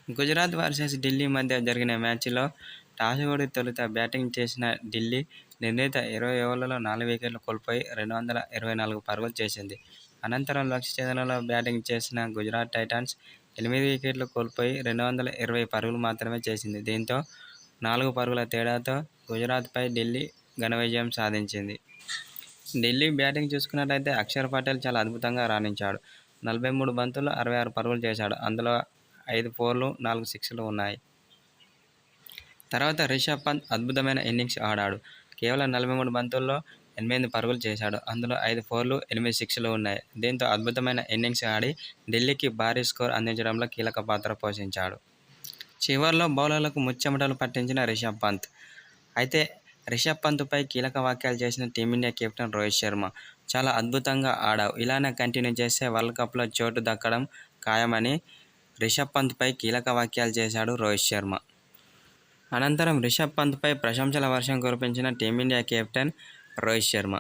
Gujarat versus Delhi మధ్య జరిగిన మ్యాచ్లో టాస్ ఓడి తొలుత బ్యాటింగ్ చేసిన ఢిల్లీ నిర్ణీత 20 ఓవర్లలో 4 వికెట్లు కోల్పోయి 224 పరుగులు చేసింది. అనంతరం లక్ష్య ఛేదనలో బ్యాటింగ్ చేసిన గుజరాత్ టైటాన్స్ 8 వికెట్లు కోల్పోయి 220 పరుగులు మాత్రమే చేసింది. దీంతో 4 పరుగుల తేడాతో గుజరాత్పై ఢిల్లీ ఘన విజయం సాధించింది. ఢిల్లీ బ్యాటింగ్ చూసుకున్నట్లయితే అక్షర్ పటేల్ చాలా అద్భుతంగా రాణించాడు. 43 బంతుల్లో 66 పరుగులు చేశాడు. అందులో 5 ఫోర్లు, 4 సిక్స్లు ఉన్నాయి. తర్వాత రిషబ్ పంత్ అద్భుతమైన ఇన్నింగ్స్ ఆడాడు. కేవలం 43 బంతుల్లో 8 పరుగులు చేశాడు. అందులో 5 ఫోర్లు, 8 సిక్స్లు ఉన్నాయి. దీంతో అద్భుతమైన ఇన్నింగ్స్ ఆడి ఢిల్లీకి భారీ స్కోర్ అందించడంలో కీలక పాత్ర పోషించాడు. చివర్లో బౌలర్లకు ముచ్చెమటలు పట్టించిన రిషబ్ పంత్. అయితే రిషబ్ పంత్పై కీలక వ్యాఖ్యలు చేసిన టీమిండియా కెప్టెన్ రోహిత్ శర్మ. చాలా అద్భుతంగా ఆడావు, ఇలానే కంటిన్యూ చేస్తే వరల్డ్ కప్లో చోటు దక్కడం ఖాయమని రిషబ్ పంత్పై కీలక వ్యాఖ్యలు చేశాడు రోహిత్ శర్మ. అనంతరం రిషబ్ పంత్పై ప్రశంసల వర్షం కురిపించిన టీమిండియా కెప్టెన్ రోహిత్ శర్మ.